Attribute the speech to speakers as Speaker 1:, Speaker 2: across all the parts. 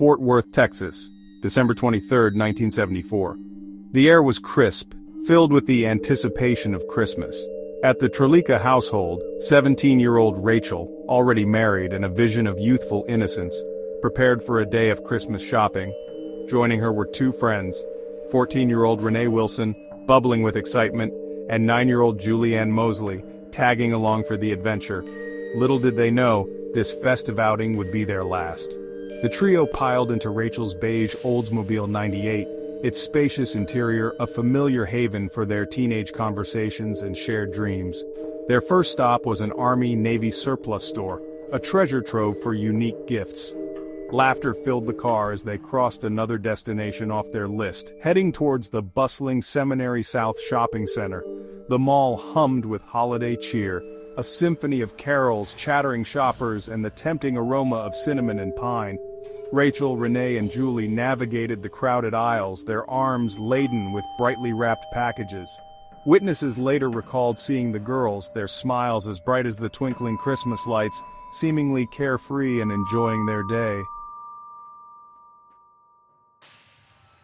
Speaker 1: Fort Worth, Texas, December 23, 1974. The air was crisp, filled with the anticipation of Christmas. At the Trelica household, 17-year-old Rachel, already married and a vision of youthful innocence, prepared for a day of Christmas shopping. Joining her were two friends, 14-year-old Renee Wilson, bubbling with excitement, and 9-year-old Julianne Mosley, tagging along for the adventure. Little did they know, this festive outing would be their last. The trio piled into Rachel's beige Oldsmobile 98, its spacious interior a familiar haven for their teenage conversations and shared dreams. Their first stop was an Army-Navy surplus store, a treasure trove for unique gifts. Laughter filled the car as they crossed another destination off their list, heading towards the bustling Seminary South Shopping Center. The mall hummed with holiday cheer, a symphony of carols, chattering shoppers, and the tempting aroma of cinnamon and pine. Rachel, Renee, and Julie navigated the crowded aisles, their arms laden with brightly wrapped packages. Witnesses later recalled seeing the girls, their smiles as bright as the twinkling Christmas lights, seemingly carefree and enjoying their day.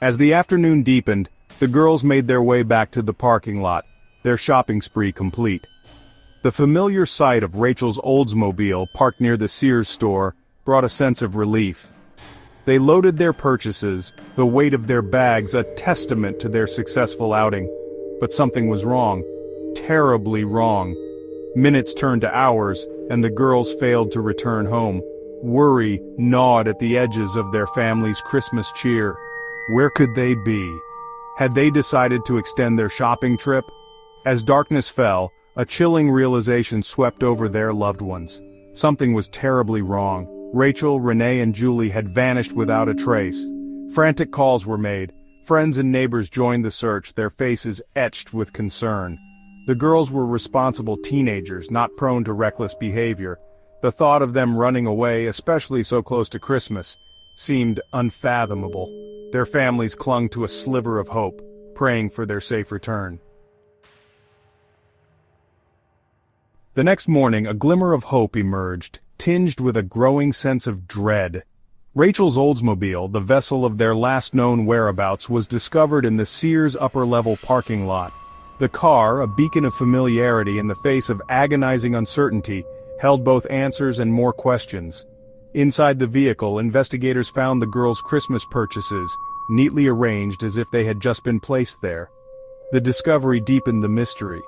Speaker 1: As the afternoon deepened, the girls made their way back to the parking lot, their shopping spree complete. The familiar sight of Rachel's Oldsmobile parked near the Sears store brought a sense of relief. They loaded their purchases, the weight of their bags a testament to their successful outing. But something was wrong. Terribly wrong. Minutes turned to hours, and the girls failed to return home. Worry gnawed at the edges of their family's Christmas cheer. Where could they be? Had they decided to extend their shopping trip? As darkness fell, a chilling realization swept over their loved ones. Something was terribly wrong. Rachel, Renee, and Julie had vanished without a trace. Frantic calls were made. Friends and neighbors joined the search, their faces etched with concern. The girls were responsible teenagers, not prone to reckless behavior. The thought of them running away, especially so close to Christmas, seemed unfathomable. Their families clung to a sliver of hope, praying for their safe return. The next morning, a glimmer of hope emerged, tinged with a growing sense of dread. Rachel's Oldsmobile, the vessel of their last known whereabouts, was discovered in the Sears upper-level parking lot. The car, a beacon of familiarity in the face of agonizing uncertainty, held both answers and more questions. Inside the vehicle, investigators found the girls' Christmas purchases, neatly arranged as if they had just been placed there. The discovery deepened the mystery.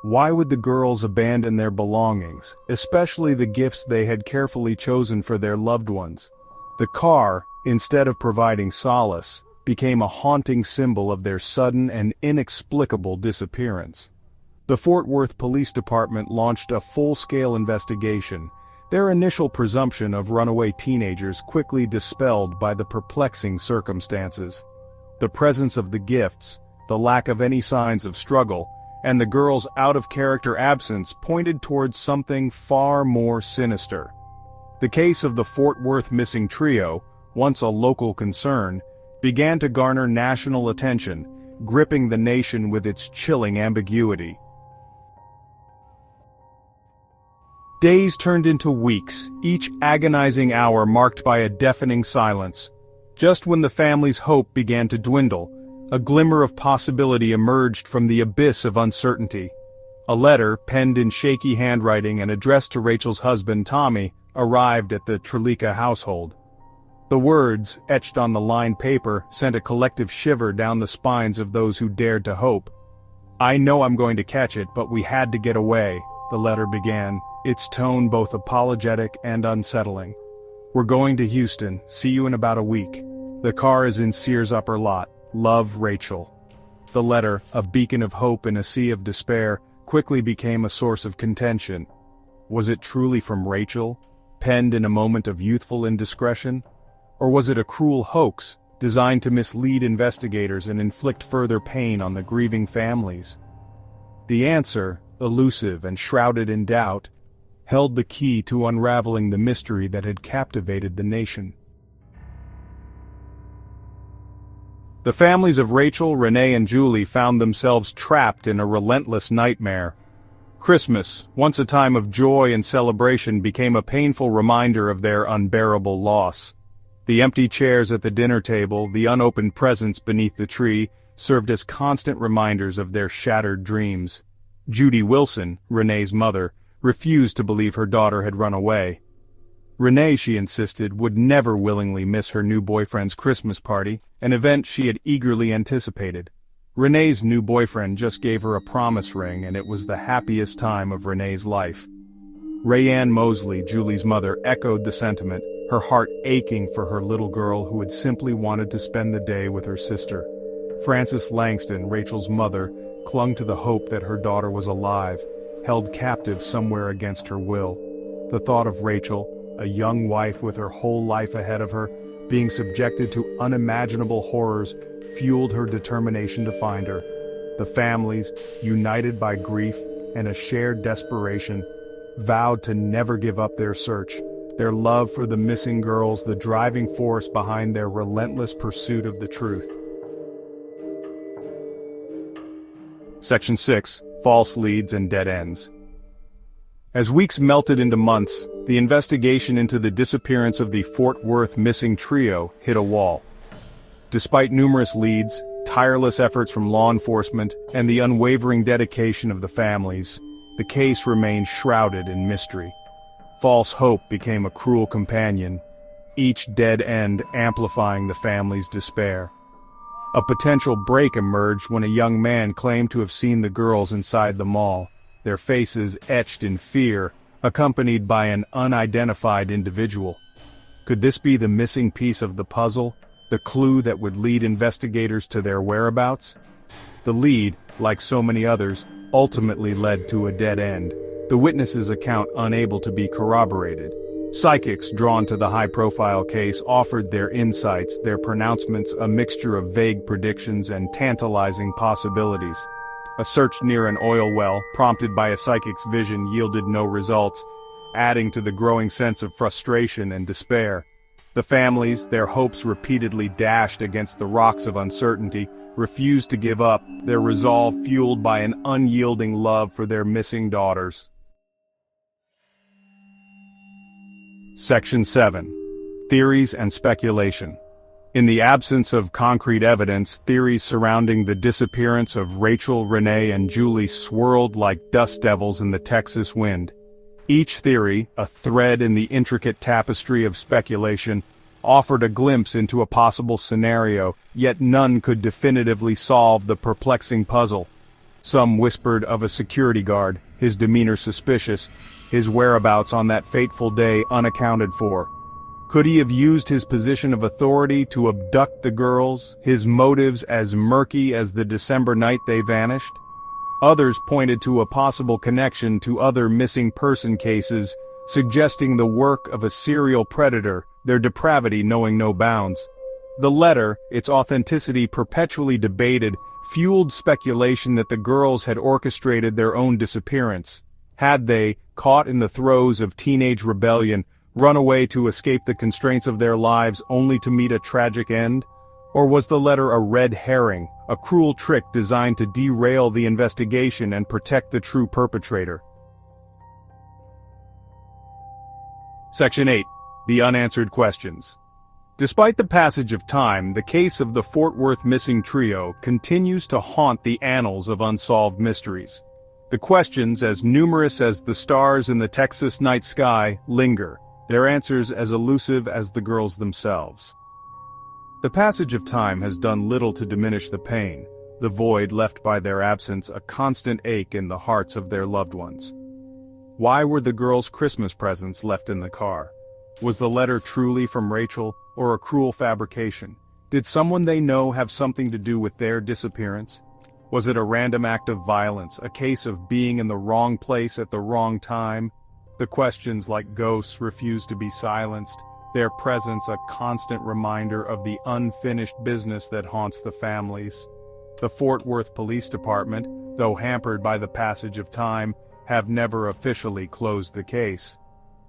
Speaker 1: Why would the girls abandon their belongings, especially the gifts they had carefully chosen for their loved ones? The car, instead of providing solace, became a haunting symbol of their sudden and inexplicable disappearance. The Fort Worth Police Department launched a full-scale investigation, their initial presumption of runaway teenagers quickly dispelled by the perplexing circumstances. The presence of the gifts, the lack of any signs of struggle, and the girls' out-of-character absence pointed towards something far more sinister. The case of the Fort Worth missing trio, once a local concern, began to garner national attention, gripping the nation with its chilling ambiguity. Days turned into weeks, each agonizing hour marked by a deafening silence. Just when the family's hope began to dwindle, a glimmer of possibility emerged from the abyss of uncertainty. A letter, penned in shaky handwriting and addressed to Rachel's husband, Tommy, arrived at the Trelica household. The words, etched on the lined paper, sent a collective shiver down the spines of those who dared to hope. "I know I'm going to catch it, but we had to get away," the letter began, its tone both apologetic and unsettling. "We're going to Houston, see you in about a week. The car is in Sears' upper lot. Love, Rachel." The letter, a beacon of hope in a sea of despair, quickly became a source of contention. Was it truly from Rachel, penned in a moment of youthful indiscretion? Or was it a cruel hoax, designed to mislead investigators and inflict further pain on the grieving families? The answer, elusive and shrouded in doubt, held the key to unraveling the mystery that had captivated the nation. The families of Rachel, Renee, and Julie found themselves trapped in a relentless nightmare. Christmas, once a time of joy and celebration, became a painful reminder of their unbearable loss. The empty chairs at the dinner table, the unopened presents beneath the tree, served as constant reminders of their shattered dreams. Judy Wilson, Renee's mother, refused to believe her daughter had run away. Renee, she insisted, would never willingly miss her new boyfriend's Christmas party, an event she had eagerly anticipated. Renee's new boyfriend just gave her a promise ring, and it was the happiest time of Renee's life. Rayanne Mosley, Julie's mother, echoed the sentiment, her heart aching for her little girl who had simply wanted to spend the day with her sister. Frances Langston, Rachel's mother, clung to the hope that her daughter was alive, held captive somewhere against her will. The thought of Rachel, a young wife with her whole life ahead of her, being subjected to unimaginable horrors, fueled her determination to find her. The families, united by grief and a shared desperation, vowed to never give up their search, their love for the missing girls the driving force behind their relentless pursuit of the truth. Section 6. False Leads and Dead Ends. As weeks melted into months, the investigation into the disappearance of the Fort Worth missing trio hit a wall. Despite numerous leads, tireless efforts from law enforcement, and the unwavering dedication of the families, the case remained shrouded in mystery. False hope became a cruel companion, each dead end amplifying the family's despair. A potential break emerged when a young man claimed to have seen the girls inside the mall, their faces etched in fear, accompanied by an unidentified individual. Could this be the missing piece of the puzzle, the clue that would lead investigators to their whereabouts? The lead, like so many others, ultimately led to a dead end, the witness's account unable to be corroborated. Psychics drawn to the high-profile case offered their insights, their pronouncements a mixture of vague predictions and tantalizing possibilities. A search near an oil well, prompted by a psychic's vision, yielded no results, adding to the growing sense of frustration and despair. The families, their hopes repeatedly dashed against the rocks of uncertainty, refused to give up, their resolve fueled by an unyielding love for their missing daughters. Section 7. Theories and Speculation. In the absence of concrete evidence, theories surrounding the disappearance of Rachel, Renee, and Julie swirled like dust devils in the Texas wind. Each theory, a thread in the intricate tapestry of speculation, offered a glimpse into a possible scenario, yet none could definitively solve the perplexing puzzle. Some whispered of a security guard, his demeanor suspicious, his whereabouts on that fateful day unaccounted for. Could he have used his position of authority to abduct the girls, his motives as murky as the December night they vanished? Others pointed to a possible connection to other missing person cases, suggesting the work of a serial predator, their depravity knowing no bounds. The letter, its authenticity perpetually debated, fueled speculation that the girls had orchestrated their own disappearance. Had they, caught in the throes of teenage rebellion, run away to escape the constraints of their lives only to meet a tragic end? Or was the letter a red herring, a cruel trick designed to derail the investigation and protect the true perpetrator? Section 8. The Unanswered Questions. Despite the passage of time, the case of the Fort Worth missing trio continues to haunt the annals of unsolved mysteries. The questions, as numerous as the stars in the Texas night sky, linger, their answers as elusive as the girls themselves. The passage of time has done little to diminish the pain, the void left by their absence a constant ache in the hearts of their loved ones. Why were the girls' Christmas presents left in the car? Was the letter truly from Rachel, or a cruel fabrication? Did someone they know have something to do with their disappearance? Was it a random act of violence, a case of being in the wrong place at the wrong time? The questions, like ghosts, refuse to be silenced, their presence a constant reminder of the unfinished business that haunts the families. The Fort Worth Police Department, though hampered by the passage of time, have never officially closed the case.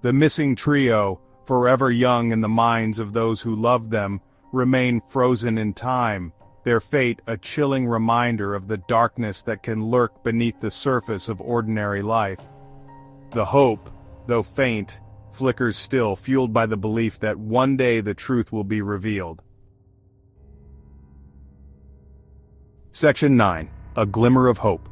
Speaker 1: The missing trio, forever young in the minds of those who loved them, remain frozen in time, their fate a chilling reminder of the darkness that can lurk beneath the surface of ordinary life. The hope, though faint, flickers still, fueled by the belief that one day the truth will be revealed. Section 9. A Glimmer of Hope.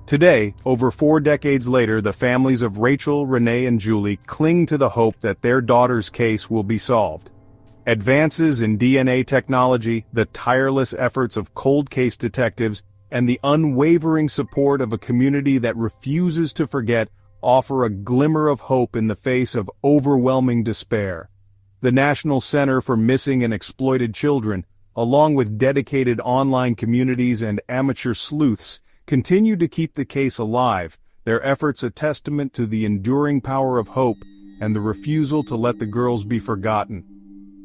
Speaker 1: Today, over 4 decades later, the families of Rachel, Renee, and Julie cling to the hope that their daughter's case will be solved. Advances in DNA technology, the tireless efforts of cold case detectives, and the unwavering support of a community that refuses to forget offer a glimmer of hope in the face of overwhelming despair. The National Center for Missing and Exploited Children, along with dedicated online communities and amateur sleuths, continue to keep the case alive, their efforts a testament to the enduring power of hope and the refusal to let the girls be forgotten.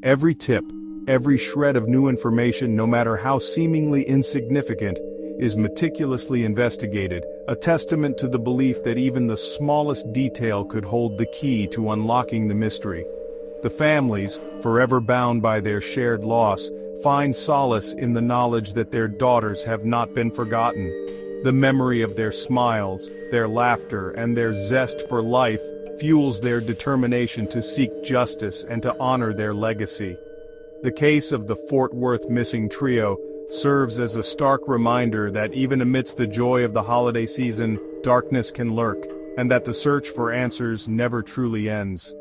Speaker 1: Every tip, every shred of new information, no matter how seemingly insignificant, is meticulously investigated, a testament to the belief that even the smallest detail could hold the key to unlocking the mystery. The families, forever bound by their shared loss, find solace in the knowledge that their daughters have not been forgotten. The memory of their smiles, their laughter, and their zest for life fuels their determination to seek justice and to honor their legacy. The case of the Fort Worth missing trio serves as a stark reminder that even amidst the joy of the holiday season, darkness can lurk, and that the search for answers never truly ends.